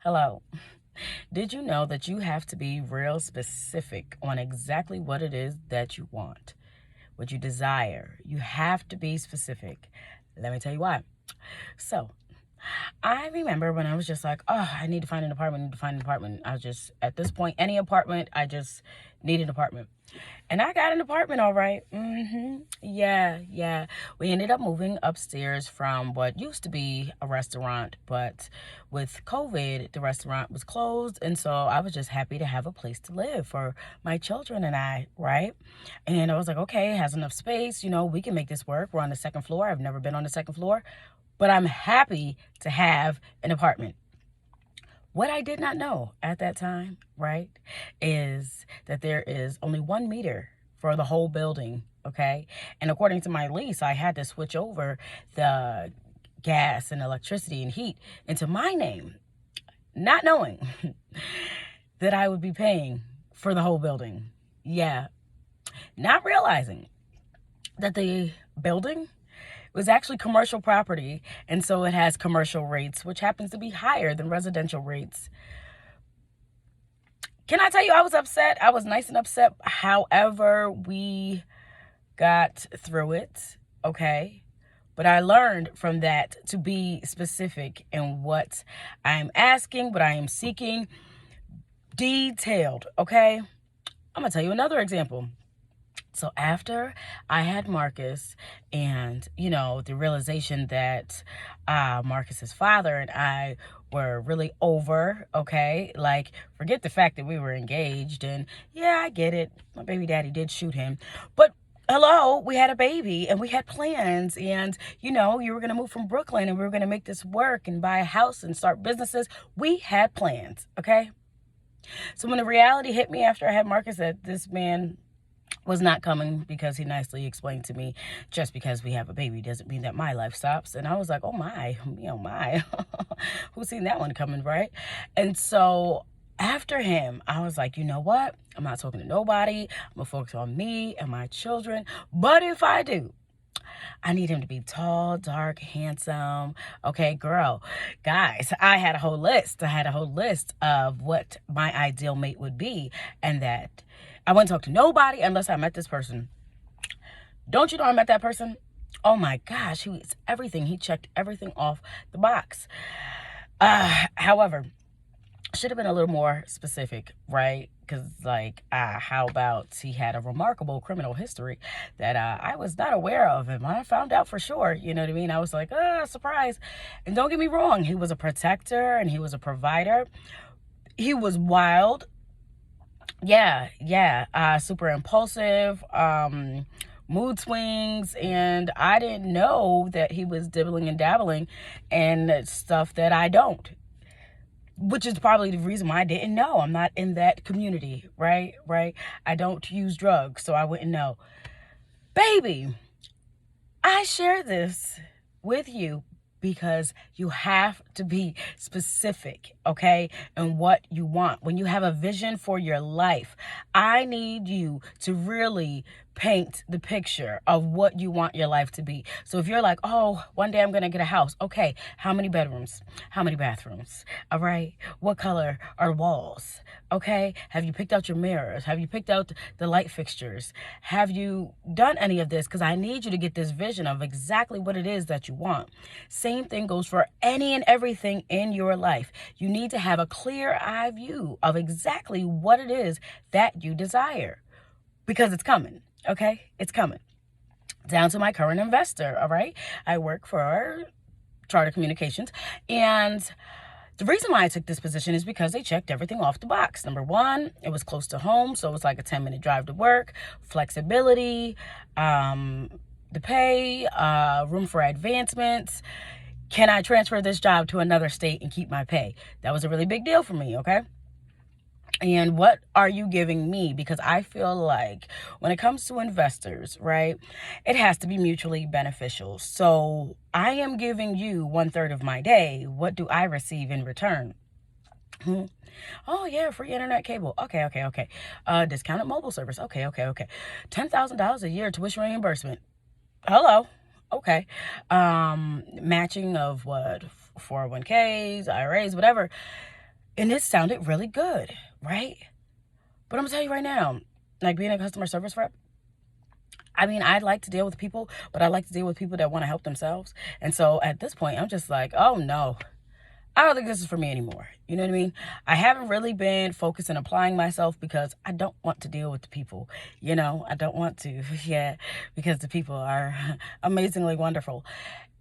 Hello. Did you know that you have to be real specific on exactly what it is that you want, what you desire? You have to be specific. Let me tell you why. So, I remember when I was just like, oh, I need to find an apartment, need to find an apartment. I was just, at this point, any apartment, I just need an apartment. And I got an apartment, all right. Yeah. We ended up moving upstairs from what used to be a restaurant, but with COVID, the restaurant was closed. And so I was just happy to have a place to live for my children and I, right? And I was like, okay, it has enough space. We can make this work. We're on the second floor. I've never been on the second floor, but I'm happy to have an apartment. What I did not know at that time, right, is that there is only 1 meter for the whole building, okay? And according to my lease, I had to switch over the gas and electricity and heat into my name, not knowing that I would be paying for the whole building. Yeah, not realizing that the building was actually commercial property, and so it has commercial rates, which happens to be higher than residential rates. Can I tell you, I was upset. I was nice and upset. However, we got through it, okay? But I learned from that to be specific in what I'm asking, what I am seeking, detailed, okay? I'm going to tell you another example. So after I had Marcus and, the realization that Marcus's father and I were really over, okay? Like, forget the fact that we were engaged. And yeah, I get it. My baby daddy did shoot him. But hello, we had a baby and we had plans. And, you were going to move from Brooklyn and we were going to make this work and buy a house and start businesses. We had plans, okay? So when the reality hit me after I had Marcus that this man was not coming, because he nicely explained to me, just because we have a baby doesn't mean that my life stops. And I was like, oh my, who's seen that one coming, right? And so after him, I was like, you know what? I'm not talking to nobody. I'm gonna focus on me and my children. But if I do, I need him to be tall, dark, handsome. Okay, girl. Guys, I had a whole list. Of what my ideal mate would be, and that I wouldn't talk to nobody unless I met this person. Don't you know I met that person? Oh my gosh, he was everything. He checked everything off the box. However, should have been a little more specific, right? Because, how about he had a remarkable criminal history that I was not aware of, and I found out for sure. You know what I mean? I was like, surprise. And don't get me wrong, he was a protector and he was a provider. He was wild. Yeah. Super impulsive, mood swings, and I didn't know that he was dibbling and dabbling and stuff that I don't, which is probably the reason why I didn't know. I'm not in that community, right? I don't use drugs, so I wouldn't know. Baby, I share this with you because you have to be specific, okay, and what you want. When you have a vision for your life, I need you to really paint the picture of what you want your life to be. So if you're like, oh, one day I'm going to get a house. Okay, how many bedrooms? How many bathrooms? All right, what color are walls? Okay, have you picked out your mirrors? Have you picked out the light fixtures? Have you done any of this? Because I need you to get this vision of exactly what it is that you want. Same thing goes for any and everything in your life. You need to have a clear eye view of exactly what it is that you desire, because it's coming, okay? It's coming. Down to my current investor, all right? I work for Charter Communications, and the reason why I took this position is because they checked everything off the box. Number one, it was close to home, so it was like a 10-minute drive to work, flexibility, the pay, room for advancements. Can I transfer this job to another state and keep my pay? That was a really big deal for me, okay? And what are you giving me? Because I feel like when it comes to investors, right, it has to be mutually beneficial. So I am giving you 1/3 of my day. What do I receive in return? Oh, yeah, free internet cable. Okay. Discounted mobile service. Okay. $10,000 a year tuition reimbursement. Hello. Okay. Matching of what? 401ks, IRAs, whatever. And it sounded really good, right? But I'm gonna tell you right now, like being a customer service rep, I mean, I'd like to deal with people, but I like to deal with people that want to help themselves. And so at this point, I'm just like, oh no, I don't think this is for me anymore. You know what I mean? I haven't really been focused on applying myself because I don't want to deal with the people. I don't want to. Yeah, because the people are amazingly wonderful.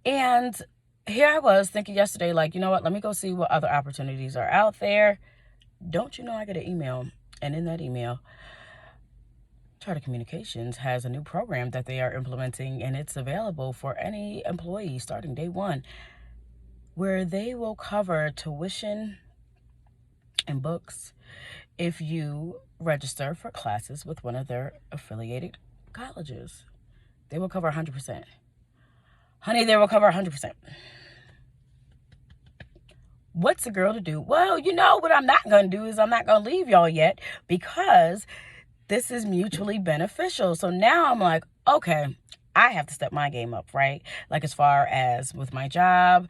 And here I was thinking yesterday, like, you know what? Let me go see what other opportunities are out there. Don't you know I get an email? And in that email, Charter Communications has a new program that they are implementing, and it's available for any employee starting day one, where they will cover tuition and books if you register for classes with one of their affiliated colleges. They will cover 100%. Honey, they will cover 100%. What's a girl to do? Well, you know what I'm not going to do is I'm not going to leave y'all yet, because this is mutually beneficial. So now I'm like, okay, I have to step my game up, right? Like as far as with my job,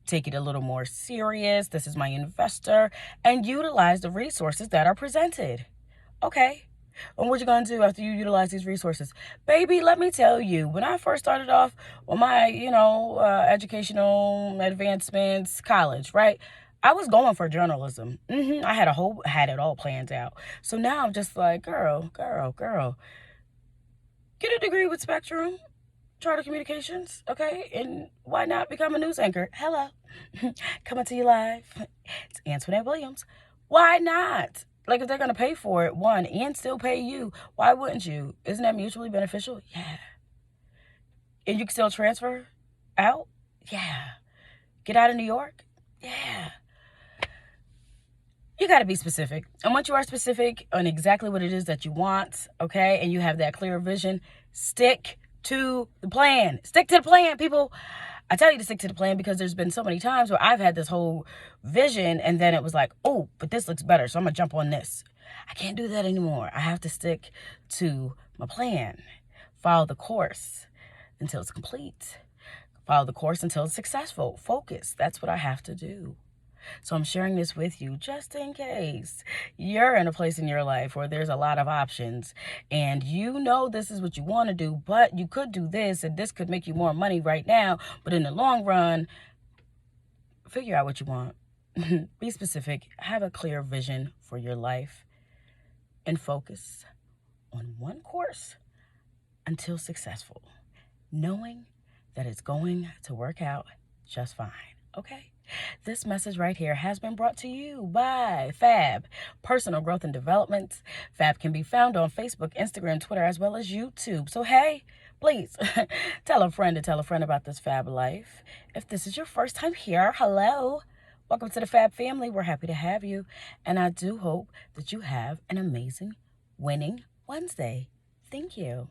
take it a little more serious. This is my investor, and utilize the resources that are presented. Okay. And what you going to do after you utilize these resources? Baby, let me tell you, when I first started off on my, educational advancements, college, right? I was going for journalism. I had it all planned out. So now I'm just like, girl, get a degree with Spectrum, Charter Communications, okay? And why not become a news anchor? Hello. Coming to you live. It's Antoinette Williams. Why not? Like, if they're going to pay for it, one, and still pay you, why wouldn't you? Isn't that mutually beneficial? Yeah. And you can still transfer out? Yeah. Get out of New York? Yeah. You got to be specific. And once you are specific on exactly what it is that you want, okay, and you have that clear vision, stick to the plan. Stick to the plan, people. I tell you to stick to the plan because there's been so many times where I've had this whole vision and then it was like, oh, but this looks better, so I'm going to jump on this. I can't do that anymore. I have to stick to my plan. Follow the course until it's complete. Follow the course until it's successful. Focus. That's what I have to do. So I'm sharing this with you just in case you're in a place in your life where there's a lot of options and you know this is what you want to do, but you could do this and this could make you more money right now. But in the long run, figure out what you want. Be specific. Have a clear vision for your life and focus on one course until successful, knowing that it's going to work out just fine. Okay? This message right here has been brought to you by Fab, Personal Growth and Development. Fab can be found on Facebook, Instagram, Twitter, as well as YouTube. So, hey, please tell a friend to tell a friend about this Fab life. If this is your first time here, hello. Welcome to the Fab family. We're happy to have you. And I do hope that you have an amazing winning Wednesday. Thank you.